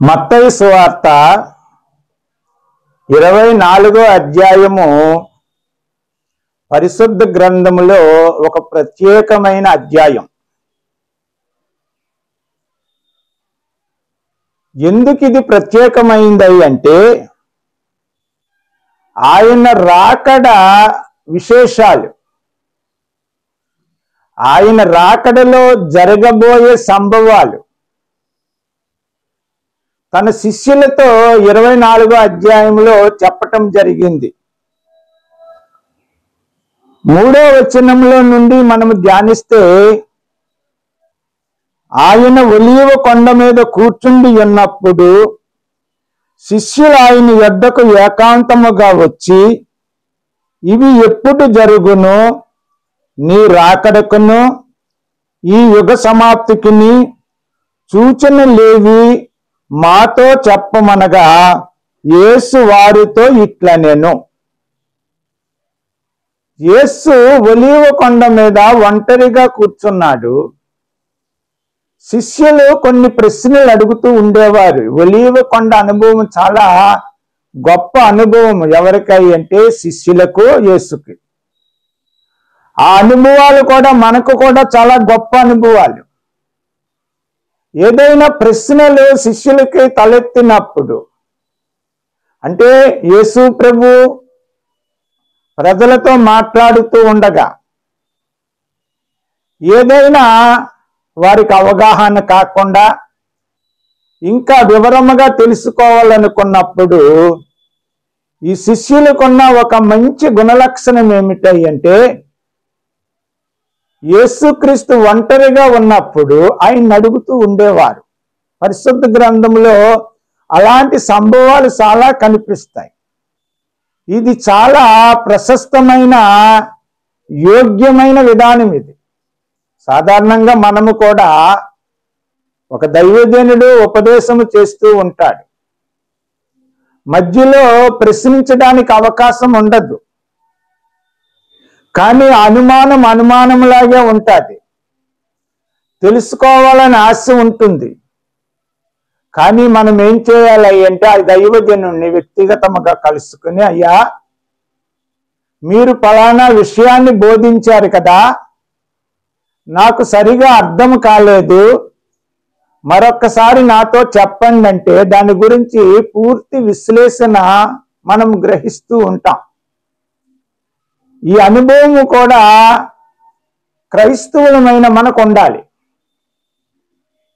మత్తయి సువార్త 24వ అధ్యాయము పరిశుద్ధ గ్రంథములో ఒక ప్రత్యేకమైన అధ్యాయం. ఎందుకు ఇది ప్రత్యేకమైంది అంటే ఆయన రాకడ విశేషాలు, ఆయన రాకడలో జరగబోయే సంభవాలు తన శిష్యులతో 24వ అధ్యాయంలో చెప్పటం జరిగింది. 3వ వచనంలో నుండి మనము ధ్యానిస్తే, ఆయన ఒలీవ కొండ మీద కూర్చుండి ఉన్నప్పుడు శిష్యులు ఆయన యొద్దకు ఏకాంతముగా వచ్చి, ఇవి ఎప్పుడు జరుగును, నీ రాకడకును ఈ యుగ సమాప్తికిని సూచనలేవి మాతో చెప్పమనగా, యేసు వారితో ఇట్లనెను. యేసు ఒలీవ కొండ మీద ఒంటరిగా కూర్చున్నాడు. శిష్యులు కొన్ని ప్రశ్నలు అడుగుతూ ఉండేవారు. ఒలీవ కొండ అనుభవం చాలా గొప్ప అనుభవం. ఎవరికై అంటే శిష్యులకు, యేసుకి. ఆ అనుభవాలు కూడా మనకు కూడా చాలా గొప్ప అనుభవాలు. ఏదైనా ప్రశ్నలు శిష్యులకి తలెత్తినప్పుడు, అంటే యేసు ప్రభు ప్రజలతో మాట్లాడుతూ ఉండగా ఏదైనా వారికి అవగాహన కాకుండా ఇంకా వివరముగా తెలుసుకోవాలనుకున్నప్పుడు, ఈ శిష్యులకున్న ఒక మంచి గుణలక్షణం ఏమిటై అంటే, యేసుక్రీస్తు ఒంటరిగా ఉన్నప్పుడు ఆయన అడుగుతూ ఉండేవారు. పరిశుద్ధ గ్రంథంలో అలాంటి సంభవాలు చాలా కనిపిస్తాయి. ఇది చాలా ప్రశస్తమైన, యోగ్యమైన విధానం. ఇది సాధారణంగా మనము కూడా ఒక దైవజనుడు ఉపదేశము చేస్తూ ఉంటాడు, మధ్యలో ప్రశ్నించడానికి అవకాశం ఉండదు. కానీ అనుమానంలాగే ఉంటుంది. తెలుసుకోవాలని ఆశ ఉంటుంది. కానీ మనం ఏం చేయాలి అంటే, ఆ దైవజనుడిని వ్యక్తిగతంగా కలుసుకుని, అయ్యా మీరు ఫలానా విషయాన్ని బోధించారు కదా, నాకు సరిగా అర్థం కాలేదు, మరొక్కసారి నాతో చెప్పండి అంటే దాని గురించి పూర్తి విశ్లేషణ మనం గ్రహిస్తూ ఉంటాం. ఈ అనుభవం కూడా క్రైస్తవులమైన మనకు ఉండాలి.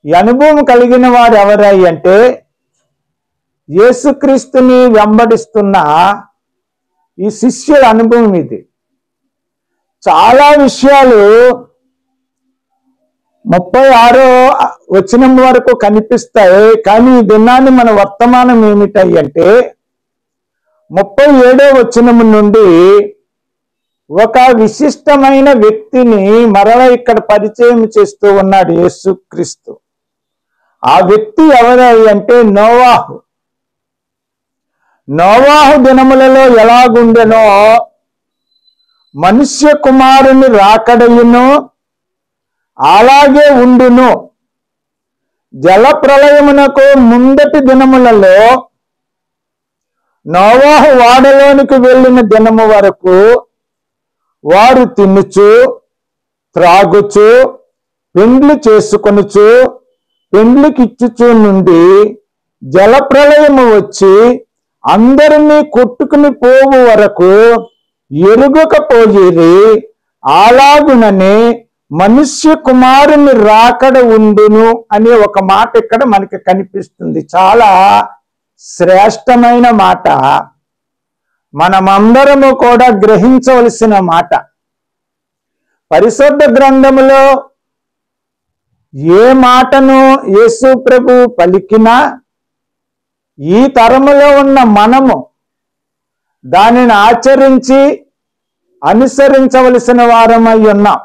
ఈ అనుభవం కలిగిన వారు ఎవరై అంటే, యేసుక్రీస్తుని వెంబడిస్తున్న ఈ శిష్యుల అనుభవం. ఇది చాలా విషయాలు 36వ వచనం వరకు కనిపిస్తాయి. కానీ ఈ దినాన్ని మన వర్తమానం ఏమిటై అంటే, 37వ వచనం నుండి ఒక విశిష్టమైన వ్యక్తిని మరలా ఇక్కడ పరిచయం చేస్తూ ఉన్నాడు యేసుక్రీస్తు. ఆ వ్యక్తి ఎవరై అంటే నోవాహు. నోవాహు దినములలో ఎలాగుండెనో మనుష్య కుమారుని రాకడయును అలాగే ఉండును. జల ప్రళయమునకు ముందటి దినములలో నోవాహు వాడలోనికి వెళ్ళిన దినము వరకు వారు తినుచు, త్రాగుచు, పెండ్లి చేసుకొనుచు, పెండ్లికిచ్చుచు నుండి జలప్రళయము వచ్చి అందరినీ కొట్టుకుని పోవు వరకు ఎరుగకపోయిరి. అలాగుననే మనుష్య కుమారుని రాకడ ఉండును అనే ఒక మాట ఇక్కడ మనకి కనిపిస్తుంది. చాలా శ్రేష్టమైన మాట, మనమందరము కూడా గ్రహించవలసిన మాట. పరిశుద్ధ గ్రంథములో ఏ మాటను యేసు ప్రభు పలికినా ఈ తరములో ఉన్న మనము దానిని ఆచరించి అనుసరించవలసిన వారమై ఉన్నాం.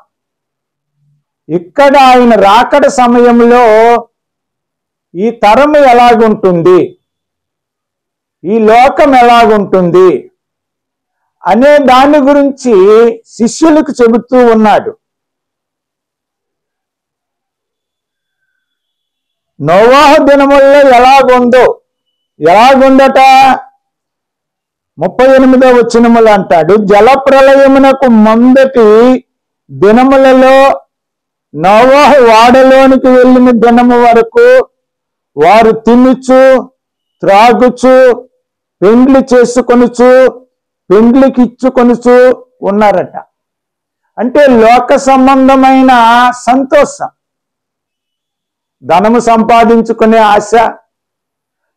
ఇక్కడ ఆయన రాకడ సమయంలో ఈ తరము ఎలాగుంటుంది, ఈ లోకం ఎలాగుంటుంది అనే దాని గురించి శిష్యులకు చెబుతూ ఉన్నాడు. నోవాహు దినముల్లో ఎలాగుందట 38వ వచనములు అంటాడు, జలప్రళయమునకు ముందటి దినములలో నోవాహు వాడలోనికి వెళ్ళిన దినము వరకు వారు తినుచు త్రాగుచు పెండ్లి చేసుకొనుచు పెండ్లికి ఇచ్చుకొనుచు ఉన్నారట. అంటే లోక సంబంధమైన సంతోషం, ధనము సంపాదించుకునే ఆశ,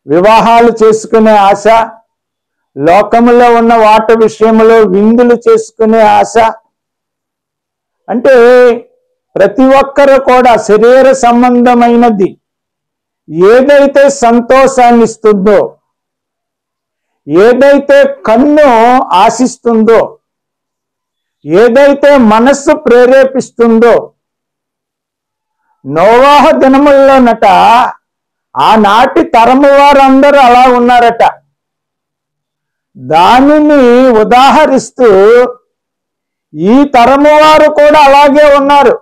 వివాహాలు చేసుకునే ఆశ, లోకములో ఉన్న వాటి విషయంలో విందులు చేసుకునే ఆశ. అంటే ప్రతి ఒక్కరు కూడా శరీర సంబంధమైనది ఏదైతే సంతోషాన్ని ఇస్తుందో, ఏదైతే కన్ను ఆశిస్తుందో, ఏదైతే మనస్సు ప్రేరేపిస్తుందో, నోవాహు దినముల్లోనట ఆనాటి తరము వారందరూ అలా ఉన్నారట. దానిని ఉదాహరిస్తూ ఈ తరము వారు కూడా అలాగే ఉన్నారు.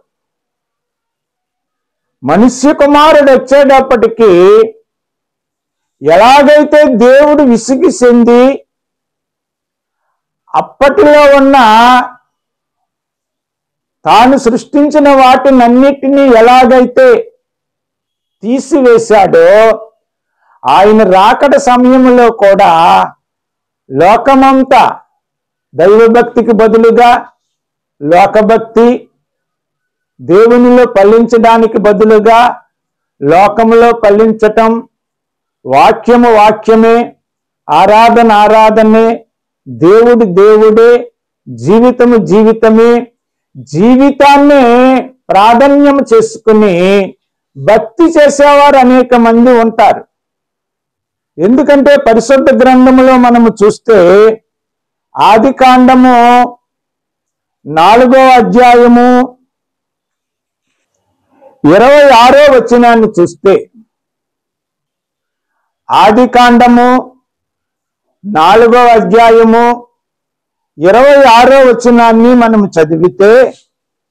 మనుష్య కుమారుడు వచ్చేటప్పటికీ ఎలాగైతే దేవుడు విసిగి చెంది అప్పటిలో ఉన్న తాను సృష్టించిన వాటినన్నిటినీ ఎలాగైతే తీసివేశాడో, ఆయన రాకడ సమయంలో కూడా లోకమంతా దైవభక్తికి బదులుగా లోకభక్తి, దేవునిలో ఫలించడానికి బదులుగా లోకములో ఫలించటం, వాక్యము వాక్యమే, ఆరాధన ఆరాధనే, దేవుడు దేవుడే, జీవితము జీవితమే, జీవితాన్ని ప్రాధాన్యం చేసుకుని భక్తి చేసేవారు అనేక మంది ఉంటారు. ఎందుకంటే పరిశుద్ధ గ్రంథములో మనము చూస్తే ఆదికాండము 4వ అధ్యాయము 26వ వచనాన్ని చూస్తే, ఆదికాండము 4వ అధ్యాయము 26వ వచనాన్ని మనం చదివితే,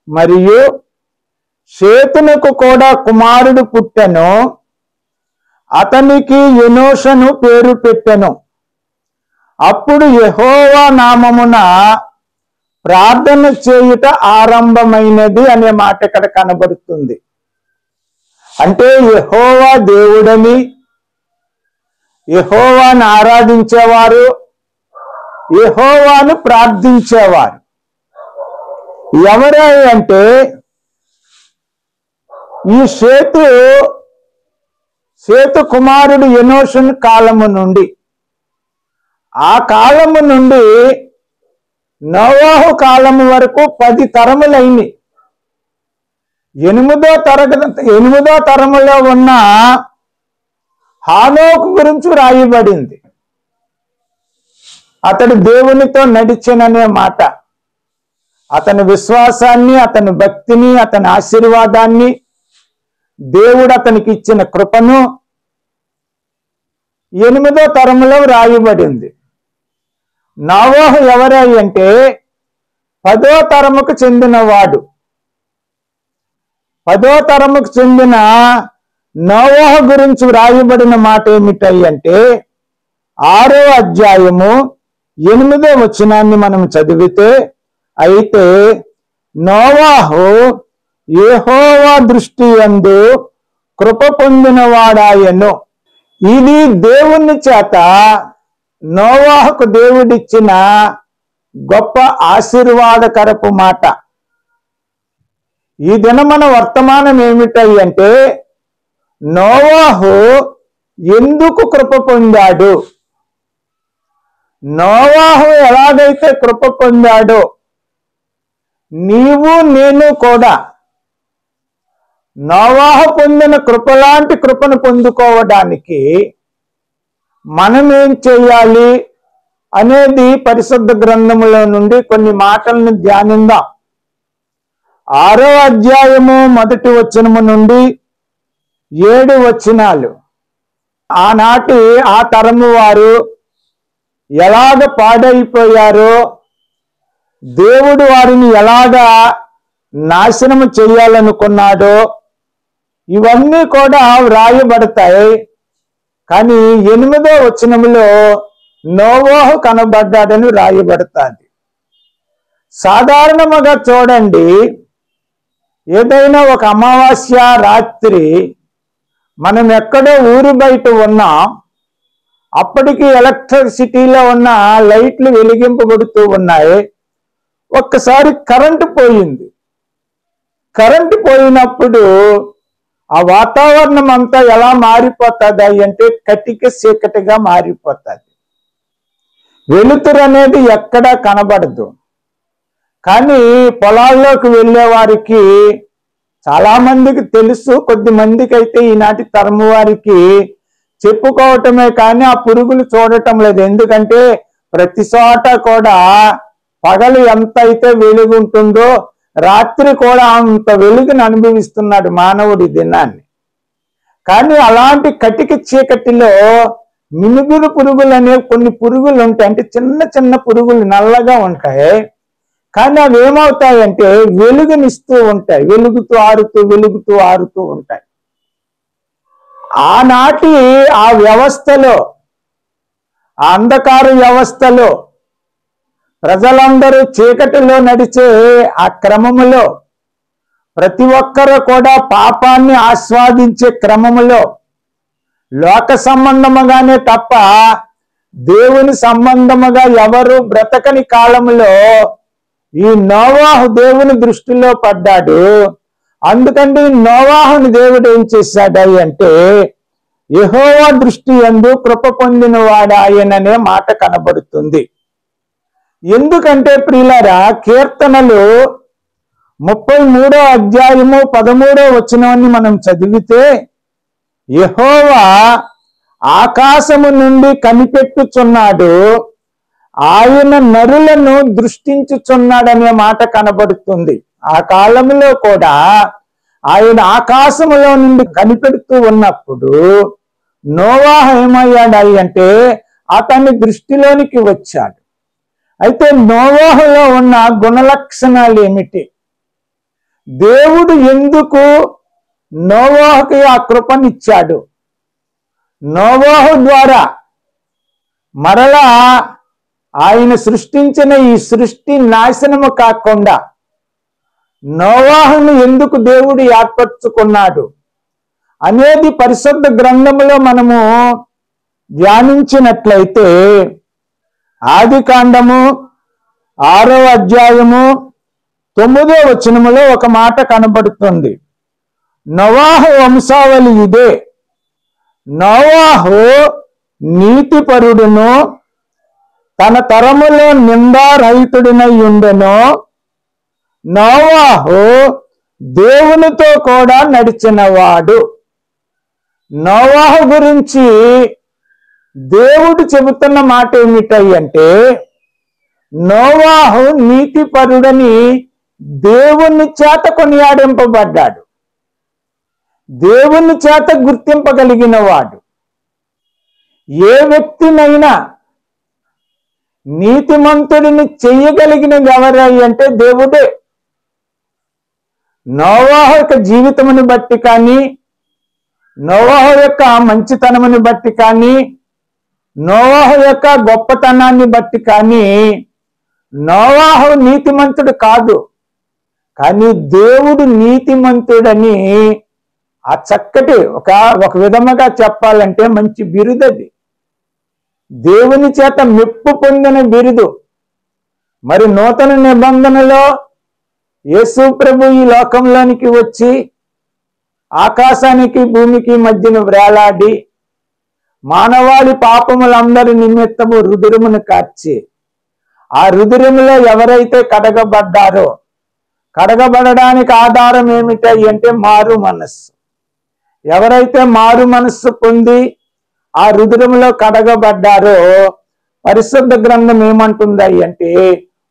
మరియు షేతునకు కూడా కుమారుడు పుట్టెను, అతనికి ఎనోషను పేరు పెట్టెను. అప్పుడు యెహోవా నామమున ప్రార్థన చేయుట ఆరంభమైనది అనే మాట ఇక్కడ కనబడుతుంది. అంటే యెహోవా దేవుడని, యెహోవాను ఆరాధించేవారు, యెహోవాను ప్రార్థించేవారు ఎవరై అంటే ఈ షేతు కుమారుడు ఎనోషుని కాలము నుండి, ఆ కాలము నుండి నోవాహు కాలము వరకు 10 తరములైంది. 8వ తరములో ఉన్న హానోకు గురించి రాయబడింది. అతడు దేవునితో నడిచెననే మాట, అతని విశ్వాసాన్ని, అతని భక్తిని, అతని ఆశీర్వాదాన్ని, దేవుడు అతనికి ఇచ్చిన కృపను 8వ తరములో రాయబడింది. నోవాహు ఎవరై అంటే 10వ తరముకు చెందినవాడు. 10వ తరముకు చెందిన నోవాహు గురించి రాయబడిన మాట ఏమిటై అంటే 6వ అధ్యాయము 8వ వచనాన్ని మనం చదివితే, అయితే నోవాహు యెహోవా దృష్టి యందు కృప పొందినవాడాయను. ఇది దేవుని చేత నోవాహుకు దేవుడిచ్చిన గొప్ప ఆశీర్వాదకరపు మాట. ఈ దినమన వర్తమానం ఏమిటై అంటే నోవాహు ఎందుకు కృప పొందాడు, నోవాహు ఎలాగైతే కృప పొందాడో నీవు నేను కూడా నోవాహు పొందిన కృపలాంటి కృపను పొందుకోవడానికి మనం ఏం చేయాలి అనేది పరిశుద్ధ గ్రంథములో నుండి కొన్ని మాటలను ధ్యానిద్దాం. 6వ అధ్యాయము 1వ వచనము నుండి 7 వచనాలు. ఆనాటి ఆ తరము వారు ఎలాగ పాడైపోయారో, దేవుడు వారిని ఎలాగా నాశనము చేయాలనుకున్నాడో, ఇవన్నీ కూడా వ్రాయబడతాయి. కానీ 8వ వచనములో నోవహు కనబడ్డాడని వ్రాయబడతాది. సాధారణముగా చూడండి, ఏదైనా ఒక అమావాస్య రాత్రి మనం ఎక్కడో ఊరు బయట ఉన్నాం, అప్పటికి ఎలక్ట్రిసిటీలో ఉన్న లైట్లు వెలిగింపబడుతూ ఉన్నాయి. ఒక్కసారి కరెంటు పోయింది. కరెంటు పోయినప్పుడు ఆ వాతావరణం అంతా ఎలా మారిపోతుంది అంటే కటిక చీకటిగా మారిపోతుంది. వెలుతురు అనేది ఎక్కడా కనబడదు. కానీ పొలాల్లోకి వెళ్ళే వారికి చాలా మందికి తెలుసు, కొద్ది మందికి అయితే ఈనాటి తరము వారికి చెప్పుకోవటమే కానీ ఆ పురుగులు చూడటం లేదు. ఎందుకంటే ప్రతి చోట కూడా పగలు ఎంత అయితే వెలుగు ఉంటుందో రాత్రి కూడా అంత వెలుగుని అనుభవిస్తున్నాడు మానవుడి దినాన్ని. కానీ అలాంటి కటిక చీకటిలో మినుగురు పురుగులు అనే కొన్ని పురుగులు ఉంటాయి. అంటే చిన్న చిన్న పురుగులు నల్లగా ఉంటాయి. కానీ అవి ఏమవుతాయంటే వెలుగునిస్తూ ఉంటాయి, వెలుగుతూ ఆరుతూ ఉంటాయి. ఆనాటి ఆ వ్యవస్థలో, ఆ అంధకార వ్యవస్థలో ప్రజలందరూ చీకటిలో నడిచే ఆ క్రమములో ప్రతి ఒక్కరూ కూడా పాపాన్ని ఆస్వాదించే క్రమములో లోక సంబంధముగానే తప్ప దేవుని సంబంధముగా ఎవరు బ్రతకని కాలములో ఈ నోవాహు దేవుని దృష్టిలో పడ్డాడు. అందుకంటే నోవాహుని దేవుడు ఏం చేశాడు అంటే యెహోవా దృష్టి యందు కృప పొందిన వాడు ఆయననే మాట కనబడుతుంది. ఎందుకంటే ప్రియులారా, కీర్తనలు 33వ అధ్యాయము 13వ వచనాన్ని మనం చదివితే యెహోవా ఆకాశము నుండి కనిపెట్టుచున్నాడు, ఆయన నరులను దృష్టించుచున్నాడనే మాట కనబడుతుంది. ఆ కాలంలో కూడా ఆయన ఆకాశములో నుండి కనిపెడుతూ ఉన్నప్పుడు నోవాహు ఏమయ్యాడు అంటే అతని దృష్టిలోనికి వచ్చాడు. అయితే నోవాహులో ఉన్న గుణలక్షణాలు ఏమిటి? దేవుడు ఎందుకు నోవాహుకి ఆ కృపనిచ్చాడు? నోవాహు ద్వారా మరలా ఆయన సృష్టించిన ఈ సృష్టి నాశనము కాకుండా నోవాహును ఎందుకు దేవుడు ఏర్పరచుకున్నాడు అనేది పరిశుద్ధ గ్రంథములో మనము ధ్యానించినట్లయితే ఆదికాండము 6వ అధ్యాయము 9వ వచనములో ఒక మాట కనబడుతుంది. నోవాహు వంశావళి ఇదే. నోవాహు నీతిపరుడును తన తరములో నిందారహితుడినై ఉండెను. నోవాహు దేవునితో కూడా నడిచినవాడు. నోవాహు గురించి దేవుడు చెబుతున్న మాట ఏమిటంటే నోవాహు నీతిపరుడని దేవుని చేత కొనియాడింపబడ్డాడు, దేవుని చేత గుర్తింపగలిగిన వాడు. ఏ వ్యక్తినైనా నీతిమంతుడిని చెయ్యగలిగినది ఎవరై అంటే దేవుడే. నోవాహు యొక్క జీవితమును బట్టి కానీ, నోవాహు యొక్క మంచితనముని బట్టి కానీ, నోవాహు యొక్క గొప్పతనాన్ని బట్టి కానీ నోవాహు నీతిమంతుడు కాదు. కానీ దేవుడు నీతిమంతుడని ఆ చక్కటి ఒక విధముగా చెప్పాలంటే మంచి బిరుదది, దేవుని చేత మెప్పు పొందిన బిరుదు. మరి నూతన నిబంధనలో యేసు ప్రభు ఈ లోకంలోనికి వచ్చి ఆకాశానికి భూమికి మధ్యన వేలాడి మానవాళి పాపములందరి నిమిత్తము రుధిరమును కార్చి ఆ రుధిరములో ఎవరైతే కడగబడ్డారో, కడగబడడానికి ఆధారం ఏమిటంటే మారు మనస్సు. ఎవరైతే మారు మనస్సు పొంది ఆ రుధిరములో కడగబడ్డారో పరిశుద్ధ గ్రంథం ఏమంటుంది అంటే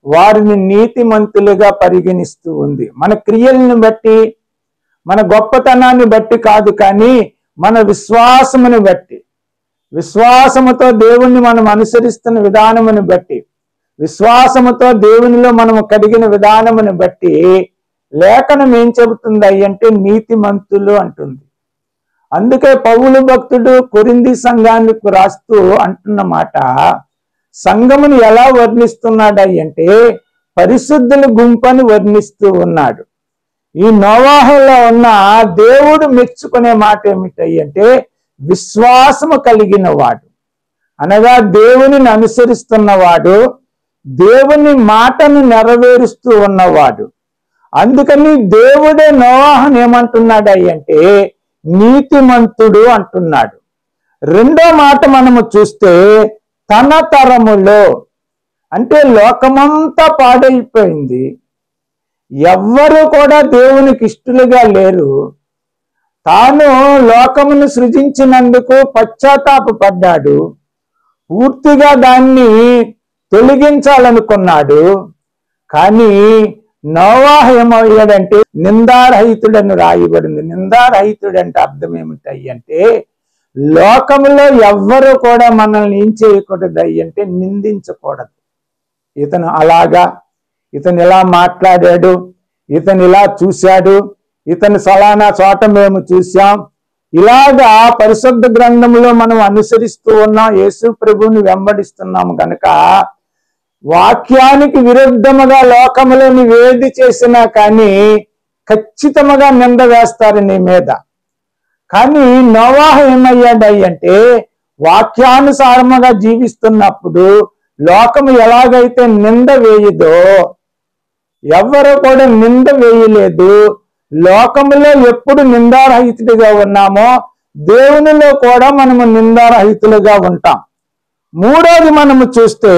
వారిని నీతిమంతులుగా పరిగణిస్తూ ఉంది. మన క్రియలను బట్టి, మన గొప్పతనాన్ని బట్టి కాదు, కానీ మన విశ్వాసమును బట్టి, విశ్వాసముతో దేవుణ్ణి మనం అనుసరిస్తున్న విధానమును బట్టి, విశ్వాసముతో దేవునిలో మనము కలిగిన విధానమును బట్టి లేఖనం ఏం చెబుతుంది అంటే నీతిమంతులు అంటుంది. అందుకే పౌలు భక్తుడు కొరింథీ సంఘానికి రాస్తూ అంటున్న మాట, సంఘమును ఎలా వర్ణిస్తున్నాడు అంటే పరిశుద్ధుల గుంపని వర్ణిస్తూ ఉన్నాడు. ఈ నోవాహులో ఉన్న దేవుడు మెచ్చుకునే మాట ఏమిటంటే విశ్వాసము కలిగిన వాడు, అనగా దేవుని అనుసరిస్తున్నవాడు, దేవుని మాటను నెరవేరుస్తూ ఉన్నవాడు. అందుకని దేవుడే నోవాహును ఏమంటున్నాడు అంటే నీతిమంతుడు అంటున్నాడు. రెండో మాట మనము చూస్తే తన తరములో, అంటే లోకమంతా పాడైపోయింది, ఎవ్వరూ కూడా దేవునికి ఇష్టలుగా లేరు. తాను లోకమును సృజించినందుకు పశ్చాత్తాపపడ్డాడు, పూర్తిగా దాన్ని తొలగించాలనుకున్నాడు. కానీ నోవాహు ఏమయ్యాడంటే నిందారహితుడని రాయబడింది. నిందారహితుడు అంటే అర్థం ఏమిటంటే లోకములో ఎవ్వరూ కూడా మనల్ని ఏం చేయకూడదు అంటే నిందించకూడదు. ఇతను అలాగా, ఇతను ఇలా మాట్లాడాడు, ఇతను ఇలా చూశాడు, ఇతను ఫలానా చోట మేము చూసాం, ఇలాగా పరిశుద్ధ గ్రంథంలో మనం అనుసరిస్తూ ఉన్నాం, యేసు ప్రభువుని వెంబడిస్తున్నాము కనుక వాక్యానికి విరుద్ధముగా లోకములో నువ్వు ఏది చేసినా కానీ ఖచ్చితంగా నింద వేస్తారు నీ మీద. కానీ నోవాహు ఏమయ్యాడు అంటే వాక్యానుసారముగా జీవిస్తున్నప్పుడు లోకము ఎలాగైతే నింద వేయదో, ఎవరు కూడా నింద వేయలేదు. లోకములో ఎప్పుడు నిందారహితుడిగా ఉన్నామో దేవునిలో కూడా మనము నిందారహితులుగా ఉంటాం. మూడోది మనము చూస్తే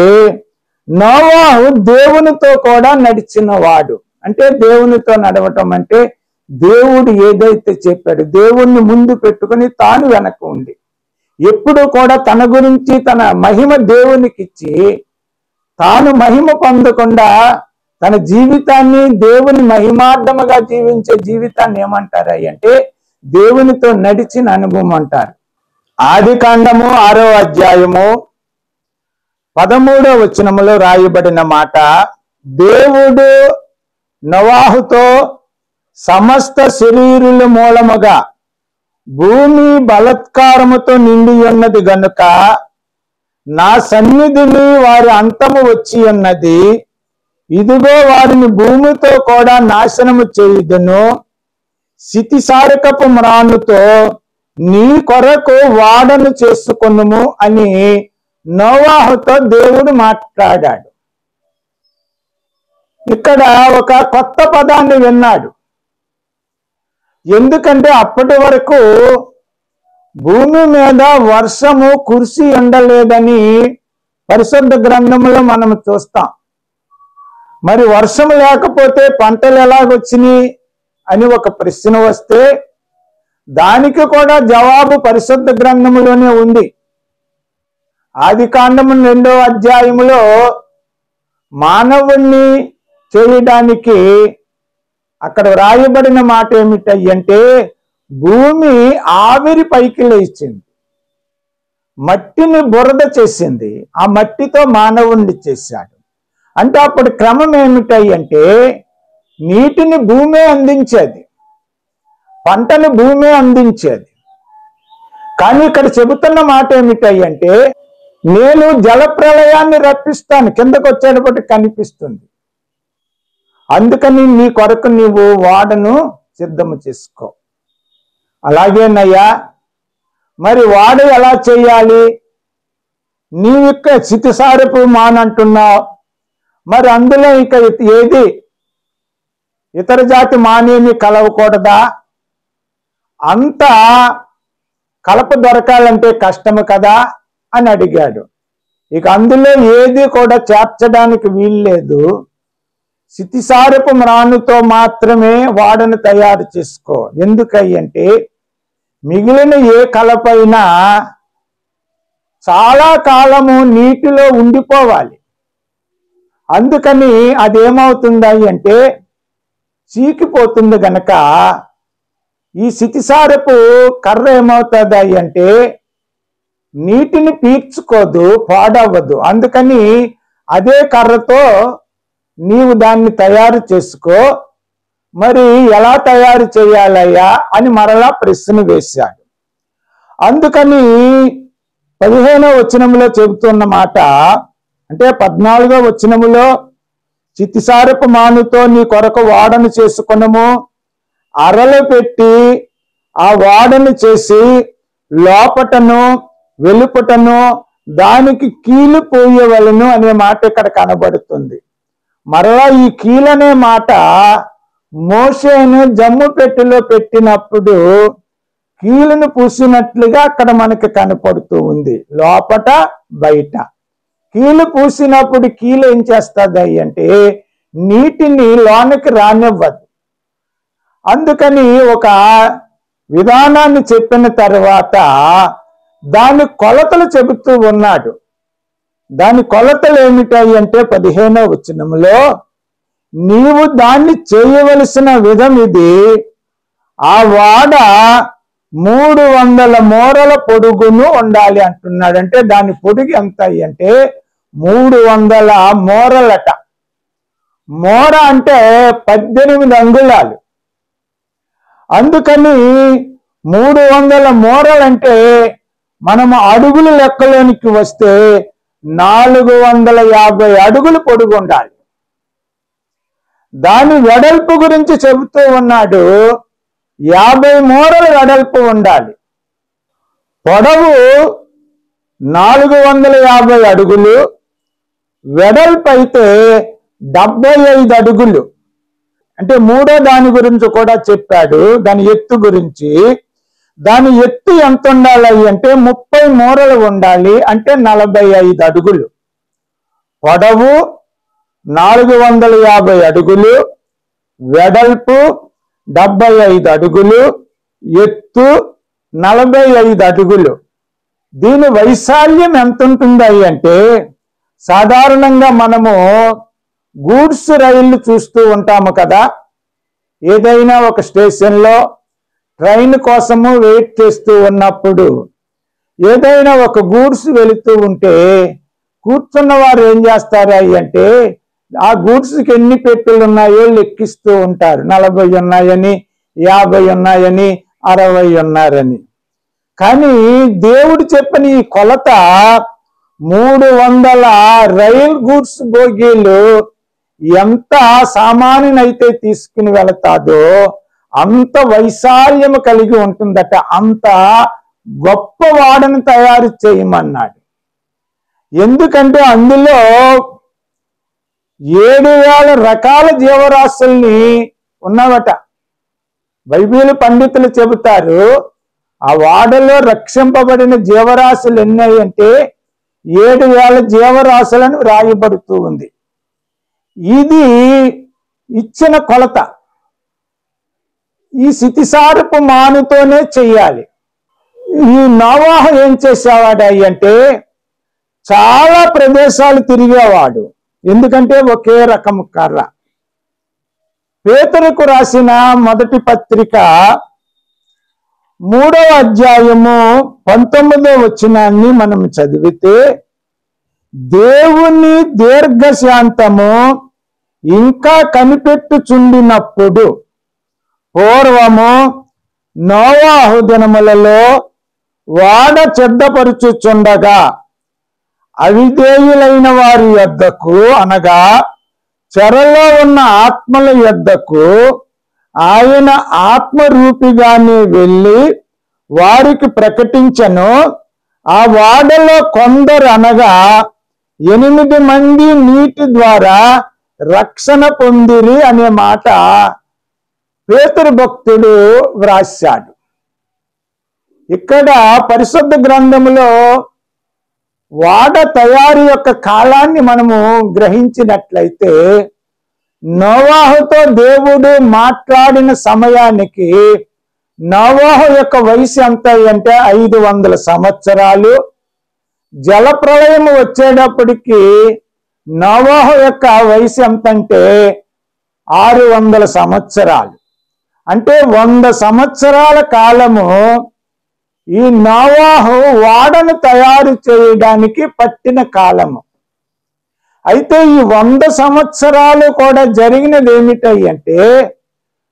నోవాహు దేవునితో కూడా నడిచిన వాడు. అంటే దేవునితో నడవటం అంటే దేవుడు ఏదైతే చెప్పాడు దేవుణ్ణి ముందు పెట్టుకుని తాను వెనక ఉండి ఎప్పుడు కూడా తన గురించి తన మహిమ దేవునికి ఇచ్చి తాను మహిమ పొందకుండా తన జీవితాన్ని దేవుని మహిమార్థముగా జీవించే జీవితాన్ని ఏమంటారు అంటే దేవునితో నడిచిన అనుభవం అంటారు. ఆదికాండము 6వ అధ్యాయము 13వ వచనములో రాయబడిన మాట, దేవుడు నోవాహుతో సమస్త శరీరుల మూలముగా భూమి బలత్కారముతో నిండి ఉన్నది గనుక నా సన్నిధిని వారి అంతము వచ్చి ఉన్నది, ఇదిగో వారిని భూమితో కూడా నాశనము చేయుదును, శితిసారకపు మ్రానుతో నీ కొరకు వాడను చేసుకొనుము అని నోవాహుతో దేవుడు మాట్లాడాడు. ఇక్కడ ఒక కొత్త పదాన్ని విన్నాడు. ఎందుకంటే అప్పటి వరకు భూమి మీద వర్షము కురిసి ఉండలేదని పరిశుద్ధ గ్రంథంలో మనం చూస్తాం. మరి వర్షం లేకపోతే పంటలు ఎలాగొచ్చినాయి అని ఒక ప్రశ్న వస్తే దానికి కూడా జవాబు పరిశుద్ధ గ్రంథంలోనే ఉంది. ఆదికాండము 2వ అధ్యాయములో మానవుణ్ణి చేయడానికి అక్కడ రాయబడిన మాట ఏమిటంటే భూమి ఆవిరి పైకి లేచింది, మట్టిని బురద చేసింది, ఆ మట్టితో మానవుణ్ణి చేశాడు. అంటే అప్పుడు క్రమం ఏమిటంటే నీటిని భూమే అందించేది, పంటని భూమే అందించేది. కానీ ఇక్కడ చెబుతున్న మాట ఏమిటంటే నేను జలప్రళయాన్ని రప్పిస్తాను, కిందకు వచ్చేటప్పటికి కనిపిస్తుంది. అందుకని నీ కొరకు నీవు వాడను సిద్ధము చేసుకో. అలాగేనయ్యా, మరి వాడ ఎలా చేయాలి? నీవు ఇక శితిసారపు మానంటున్నావు, మరి అందులో ఇక ఏది ఇతర జాతి మానేమి కలవకూడదా? అంతా కలప దొరకాలంటే కష్టము కదా అని అడిగాడు. ఇక అందులో ఏది కూడా చేర్చడానికి వీల్లేదు, శితిసారపు మ్రానుతో మాత్రమే వాడను తయారు చేసుకో. ఎందుకంటే మిగిలిన ఏ కలపైనా చాలా కాలము నీటిలో ఉండిపోవాలి. అందుకని అదేమవుతుంది అంటే చీకిపోతుంది గనక ఈ శితిసారపు కర్ర ఏమవుతుంది అంటే నీటిని పీల్చుకోదు, పాడవ్వదు. అందుకని అదే కర్రతో నీవు దాన్ని తయారు చేసుకో. మరి ఎలా తయారు చేయాలయ్యా అని మరలా ప్రశ్న వేశాడు. అందుకని 15వ వచనంలో చెబుతున్న మాట, అంటే 14వ వచనములో, చితిసారపు మానుతో నీ కొరకు వాడను చేసుకొనము, అరలు పెట్టి ఆ వాడను చేసి లోపటను వెలుపటను దానికి కీలు పోయవలను అనే మాట ఇక్కడ కనబడుతుంది. మరలా ఈ కీలనే మాట మోషేను జమ్ము పెట్టెలో పెట్టినప్పుడు కీలును పూసినట్లుగా అక్కడ మనకి కనపడుతూ ఉంది. లోపట బయట కీలు పూసినప్పుడు కీలు ఏం చేస్తుంది అంటే నీటిని లోనికి రానివ్వదు. అందుకని ఒక విధానాన్ని చెప్పిన తర్వాత దాని కొలతలు చెబుతూ ఉన్నాడు. దాని కొలతలు ఏమిటాయి అంటే 15వ వచనంలో, నీవు దాన్ని చేయవలసిన విధం ఇది, ఆ వాడ 300 మూరల పొడుగును ఉండాలి అంటున్నాడు. అంటే దాని పొడుగు ఎంత అంటే 300 మూరలట. మూర అంటే 18 అంగుళాలు. అందుకని 300 మూరలంటే మనము అడుగుల లెక్కలోనికి వస్తే 450 అడుగులు పొడుగు ఉండాలి. దాని వెడల్పు గురించి చెబుతూ ఉన్నాడు, 50 మూరల వెడల్పు ఉండాలి. పొడవు 450 అడుగులు, వెడల్పు అయితే 75 అడుగులు. అంటే మూడో దాని గురించి కూడా చెప్పాడు, దాని ఎత్తు గురించి. దాని ఎత్తు ఎంత ఉండాలి అంటే 30 మూరలు ఉండాలి, అంటే 45 అడుగులు. పొడవు 450 అడుగులు, వెడల్పు 75 అడుగులు, ఎత్తు 45 అడుగులు. దీని వైశాల్యం ఎంత ఉంటుంది అంటే, సాధారణంగా మనము గూడ్స్ రైళ్లు చూస్తూ ఉంటాము కదా. ఏదైనా ఒక స్టేషన్లో ట్రైన్ కోసము వెయిట్ చేస్తూ ఉన్నప్పుడు ఏదైనా ఒక గూడ్స్ వెళుతూ ఉంటే కూర్చున్న వారు ఏం చేస్తారు అంటే ఆ గూడ్స్కి ఎన్ని పెట్టెలు ఉన్నాయో లెక్కిస్తూ ఉంటారు. 40 ఉన్నాయని, 50 ఉన్నాయని, 60 ఉన్నారని. కానీ దేవుడు చెప్పిన ఈ కొలత 300 రైల్ గూడ్స్ బోగీలు ఎంత సామానునైతే తీసుకుని వెళతాదో అంత వైశాల్యము కలిగి ఉంటుందట. అంత గొప్ప వాడను తయారు చేయమన్నాడు. ఎందుకంటే అందులో 7,000 రకాల జీవరాశుల్ని ఉన్నవట. బైబిల్ పండితులు చెబుతారు, ఆ వాడలో రక్షింపబడిన జీవరాశులు ఎన్నాయంటే 7,000 జీవరాశులను రాయబడుతూ ఉంది. ఇది ఇచ్చిన కొలత. ఈ సితిసారపు మానుతోనే చెయ్యాలి. ఈ నోవాహు ఏం చేసేవాడు అంటే చాలా ప్రదేశాలు తిరిగేవాడు. ఎందుకంటే ఒకే రకం కర్ర. పేతురుకు రాసిన మొదటి పత్రిక 3వ అధ్యాయము 19వ వచనాన్ని మనం చదివితే, దేవుని దీర్ఘశాంతము ఇంకా కనిపెట్టుచుండినప్పుడు పూర్వము నోవాహు దినములలో వాడ చెడ్డపరుచుచుండగా అవిధేయులైన వారి యొద్దకు, అనగా చెరలో ఉన్న ఆత్మల యొద్దకు ఆయన ఆత్మరూపిగానే వెళ్ళి వారికి ప్రకటించెను. ఆ వాడలో కొందరు, అనగా 8 మంది నీటి ద్వారా రక్షణ పొందిరి అనే మాట పేతురు భక్తుడు వ్రాశాడు. ఇక్కడ పరిశుద్ధ గ్రంథములో వాడ తయారీ యొక్క కాలాన్ని మనము గ్రహించినట్లయితే, నోవాహుతో దేవుడు మాట్లాడిన సమయానికి నోవాహు యొక్క వయసు ఎంత అంటే 500 సంవత్సరాలు. జలప్రళయం వచ్చేటప్పటికి నోవాహు యొక్క వయసు ఎంతంటే 600 సంవత్సరాలు. అంటే 100 సంవత్సరాల కాలము ఈ నోవాహు వాడను తయారు చేయడానికి పట్టిన కాలము. అయితే ఈ 100 సంవత్సరాలు కూడా జరిగినది ఏమిటంటే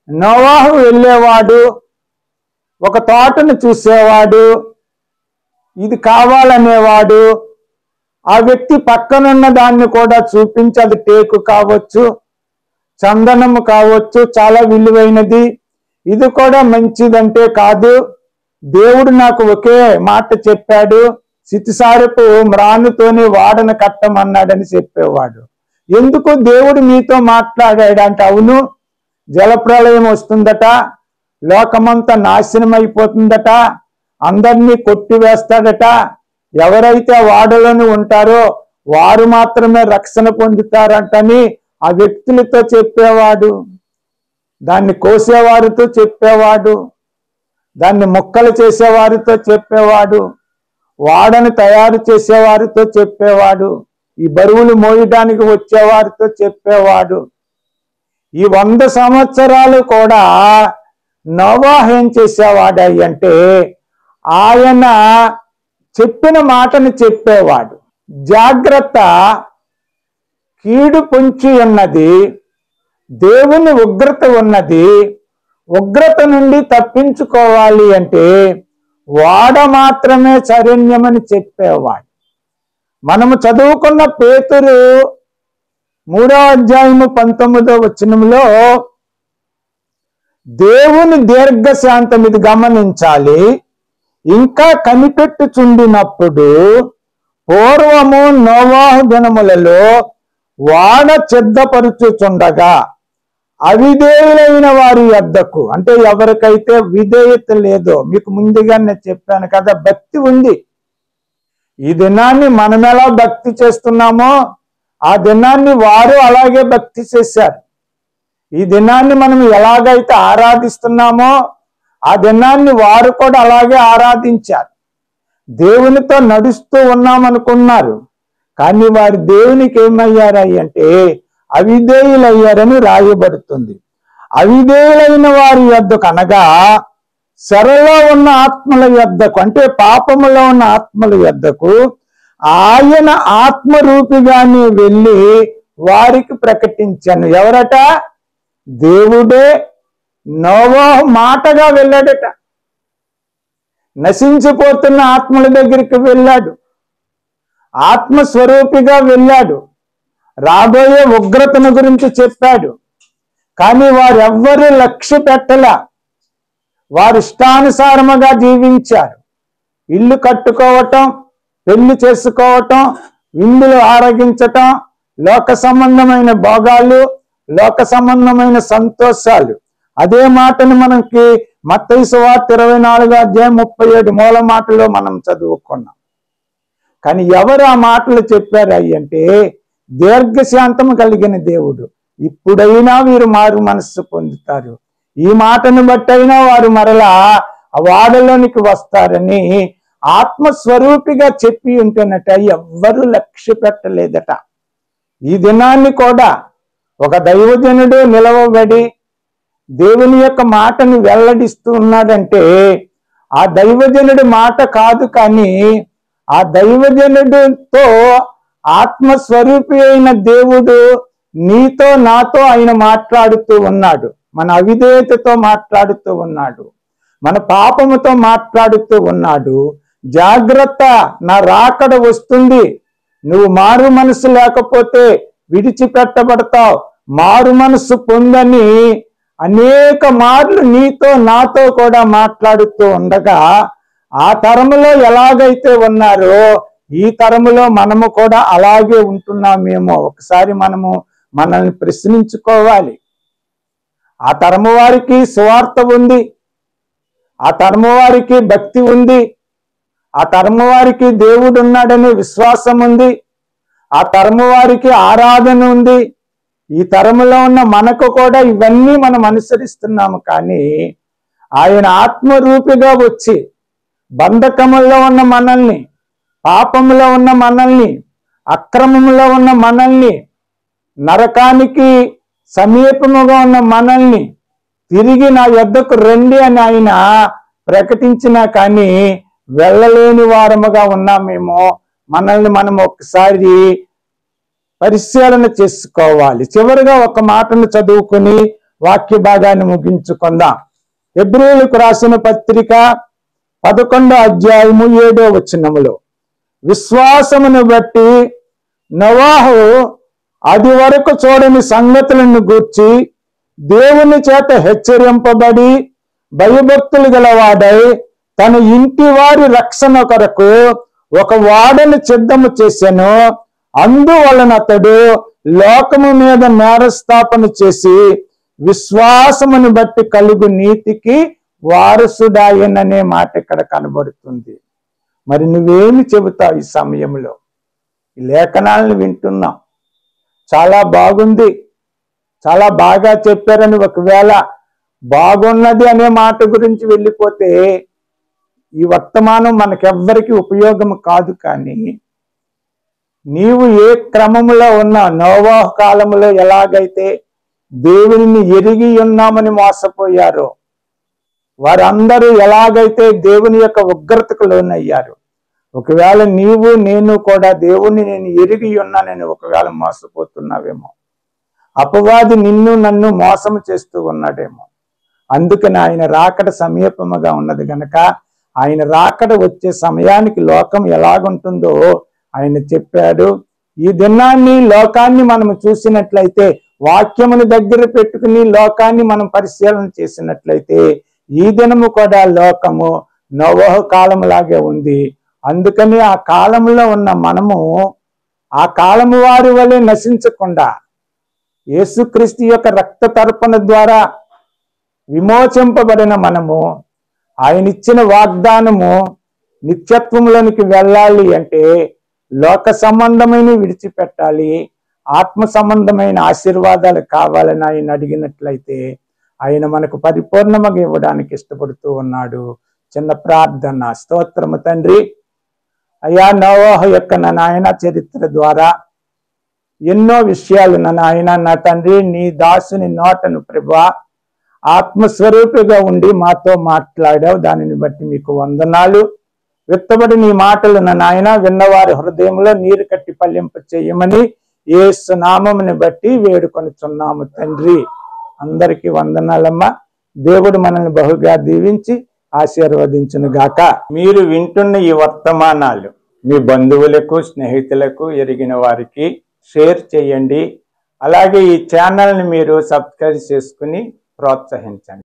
నోవాహు వెళ్ళేవాడు, ఒక తోటను చూసేవాడు, ఇది కావాలనేవాడు. ఆ వ్యక్తి పక్కనున్న దాన్ని కూడా చూపించి, అది టేకు కావచ్చు, చందనము కావచ్చు, చాలా విలువైనది, ఇది కూడా మంచిదంటే కాదు, దేవుడు నాకు ఒకే మాట చెప్పాడు, సితిసారపు మ్రానుతోనే వాడను కట్టమన్నాడని చెప్పేవాడు. ఎందుకు దేవుడు మీతో మాట్లాడాడంటే, అవును జలప్రళయం వస్తుందట, లోకమంతా నాశనం అయిపోతుందట, అందరినీ కొట్టివేస్తాడట, ఎవరైతే వాడలోనే ఉంటారో వారు మాత్రమే రక్షణ పొందుతారంటని ఆ వ్యక్తులతో చెప్పేవాడు, దాన్ని కోసేవారితో చెప్పేవాడు, దాన్ని ముక్కలు చేసేవారితో చెప్పేవాడు, వాడని తయారు చేసేవారితో చెప్పేవాడు, ఈ బరువులు మోయడానికి వచ్చేవారితో చెప్పేవాడు. ఈ 100 సంవత్సరాలు కూడా నోవాహు ఏం చేసేవాడు అంటే, ఆయన చెప్పిన మాటను చెప్పేవాడు. జాగ్రత్త, కీడు పొంచి ఉన్నది, దేవుని ఉగ్రత ఉన్నది, ఉగ్రత నుండి తప్పించుకోవాలి అంటే వాడ మాత్రమే శరణ్యమని చెప్పేవాడు. మనము చదువుకున్న పేతురు 3వ అధ్యాయము 19వ వచనంలో దేవుని దీర్ఘశాంతం, ఇది గమనించాలి, ఇంకా కనిపెట్టుచుండినప్పుడు పూర్వము నోవాహు దినములలో వాడ సిద్ధపరుచుచుండగా అవిధేయులైన వారి యొద్దకు, అంటే ఎవరికైతే విధేయత లేదో, మీకు ముందుగా నేను చెప్పాను కదా, భక్తి ఉంది. ఈ దినాన్ని మనం ఎలా భక్తి చేస్తున్నామో ఆ దినాన్ని వారు అలాగే భక్తి చేశారు. ఈ దినాన్ని మనం ఎలాగైతే ఆరాధిస్తున్నామో ఆ దినాన్ని వారు కూడా అలాగే ఆరాధించారు. దేవునితో నడుస్తూ ఉన్నామనుకున్నారు, కానీ వారు దేవునికి ఏమయ్యారని అంటే అవిధేయులయ్యారని రాయబడుతుంది. అవిధేయులైన వారి యొద్దకు అనగా చెరలో ఉన్న ఆత్మల యొద్దకు, అంటే పాపములో ఉన్న ఆత్మల యొద్దకు ఆయన ఆత్మరూపిగానే వెళ్ళి వారికి ప్రకటించాను. ఎవరట? దేవుడే నోవాహు మాటగా వెళ్ళాడట. నశించిపోతున్న ఆత్మల దగ్గరికి వెళ్ళాడు, ఆత్మస్వరూపిగా వెళ్ళాడు, రాబోయే ఉగ్రతను గురించి చెప్పాడు. కానీ వారెవ్వరూ లక్ష్య పెట్టల, వారు ఇష్టానుసారముగా జీవించారు. ఇల్లు కట్టుకోవటం, పెళ్లి చేసుకోవటం, విందులు ఆరగించటం, లోక సంబంధమైన భోగాలు, లోక సంబంధమైన సంతోషాలు. అదే మాటను మనకి మత్తయి సువార్త 24వ అధ్యాయం 37 మూల మాటలో మనం చదువుకున్నాం. కానీ ఎవరు ఆ మాటలు చెప్పారు అంటే దీర్ఘశాంతము కలిగిన దేవుడు. ఇప్పుడైనా వీరు మారు మనస్సు పొందుతారు, ఈ మాటను బట్టైనా వారు మరలా ఆ వాడలోనికి వస్తారని ఆత్మస్వరూపిగా చెప్పి ఉంటున్నట. ఎవ్వరూ లక్ష్య పెట్టలేదట. ఈ దినాన్ని కూడా ఒక దైవజనుడు నిలవబడి దేవుని యొక్క మాటను వెల్లడిస్తూ ఉన్నాడంటే ఆ దైవజనుడి మాట కాదు, కానీ ఆ దైవజనుడితో ఆత్మస్వరూపి అయిన దేవుడు నీతో నాతో ఆయన మాట్లాడుతూ ఉన్నాడు. మన అవిధేయతతో మాట్లాడుతూ ఉన్నాడు, మన పాపముతో మాట్లాడుతూ ఉన్నాడు. జాగ్రత్త, నా రాకడ వస్తుంది, నువ్వు మారు మనసు లేకపోతే విడిచిపెట్టబడతావు, మారు మనసు పొందని అనేక మార్లు నీతో నాతో కూడా మాట్లాడుతూ ఉండగా ఆ తరములో ఎలాగైతే ఉన్నారో ఈ తరములో మనము కూడా అలాగే ఉంటున్నామేమో ఒకసారి మనల్ని ప్రశ్నించుకోవాలి. ఆ తరము వారికి సువార్త ఉంది, ఆ తరము వారికి భక్తి ఉంది, ఆ తరము వారికి దేవుడు ఉన్నాడనే విశ్వాసం ఉంది, ఆ తరము వారికి ఆరాధన ఉంది. ఈ తరములో ఉన్న మనకు కూడా ఇవన్నీ మనం అనుసరిస్తున్నాము. కానీ ఆయన ఆత్మరూపిగా వచ్చి బంధకములో ఉన్న మనల్ని, పాపములో ఉన్న మనల్ని, అక్రమములో ఉన్న మనల్ని, నరకానికి సమీపముగా ఉన్న మనల్ని తిరిగి నా యొద్దకు రండి అని ఆయన ప్రకటించినా కానీ వెళ్ళలేని వారముగా ఉన్నామేమో. మనల్ని మనం ఒకసారి పరిశీలన చేసుకోవాలి. చివరిగా ఒక మాటను చదువుకుని వాక్య భాగాన్ని ముగించుకుందాం. హెబ్రీయులకు రాసిన పత్రిక 11వ అధ్యాయము 7వ వచనములో, విశ్వాసమును బట్టి నోవాహు అది వరకు చూడని సంగతులను గూర్చి దేవుని చేత హెచ్చరింపబడి భయభక్తులు గలవాడై తన ఇంటి వారి రక్షణ కొరకు ఒక వాడను సిద్ధము చేసెను. అందువలన అతడు లోకము మీద నేరస్థాపన చేసి విశ్వాసమును బట్టి కలుగు నీతికి వారసుడాయననే మాట ఇక్కడ కనబడుతుంది. మరి నువ్వేమి చెబుతావు ఈ సమయంలో? ఈ లేఖనాలను వింటున్నాం, చాలా బాగుంది, చాలా బాగా చెప్పారని ఒకవేళ బాగున్నది అనే మాట గురించి వెళ్ళిపోతే ఈ వర్తమానం మనకెవ్వరికి ఉపయోగం కాదు. కానీ నీవు ఏ క్రమంలో ఉన్నా, నోవాహు కాలంలో ఎలాగైతే దేవుని ఎరిగి ఉన్నామని మోసపోయారో, వారందరూ ఎలాగైతే దేవుని యొక్క ఉగ్రతకు లోనయ్యారు, ఒకవేళ నీవు నేను కూడా దేవుణ్ణి నేను ఎరిగి ఉన్నానని ఒకవేళ మోసపోతున్నావేమో, అపవాది నిన్ను నన్ను మోసం చేస్తూ ఉన్నాడేమో. అందుకని ఆయన రాకడ సమీపముగా ఉన్నది గనక ఆయన రాకడ వచ్చే సమయానికి లోకం ఎలాగుంటుందో ఆయన చెప్పాడు. ఈ దినాన్ని లోకాన్ని మనం చూసినట్లయితే, వాక్యమును దగ్గర పెట్టుకుని లోకాన్ని మనం పరిశీలన చేసినట్లయితే, ఈ దినము కూడా లోకము నోవహు కాలంలాగే ఉంది. అందుకని ఆ కాలంలో ఉన్న మనము ఆ కాలము వారి వలె నశించకుండా యేసుక్రీస్తు యొక్క రక్త తర్పణ ద్వారా విమోచింపబడిన మనము, ఆయన ఇచ్చిన వాగ్దానము నిత్యత్వంలోనికి వెళ్ళాలి అంటే లోక సంబంధమైన విడిచిపెట్టాలి, ఆత్మ సంబంధమైన ఆశీర్వాదాలు కావాలని ఆయన అడిగినట్లయితే ఆయన మనకు పరిపూర్ణంగా ఇవ్వడానికి ఇష్టపడుతూ ఉన్నాడు. చిన్న ప్రార్థన. స్తోత్రము తండ్రి, అయ్యా నోవాహు యొక్క నా నాయన చరిత్ర ద్వారా ఎన్నో విషయాలు నా నాయన నా తండ్రి నీ దాసుని నోటను ప్రభువా ఆత్మస్వరూపిగా ఉండి మాతో మాట్లాడావు. దానిని బట్టి మీకు వందనాలు. విత్తబడి నీ మాటలు నా నాయన విన్నవారి హృదయంలో నీరు కట్టి పల్లింప చేయమని యేసు నామముని బట్టి వేడుకొనుచున్నాము తండ్రి. అందరికీ వందనాలమ్మా. దేవుడు మనల్ని బహుగా దీవించి ఆశీర్వదించును గాక. మీరు వింటున్న ఈ వర్తమానాలు మీ బంధువులకు, స్నేహితులకు, ఎరిగిన వారికి షేర్ చేయండి. అలాగే ఈ ఛానల్ని మీరు సబ్స్క్రైబ్ చేసుకుని ప్రోత్సహించండి.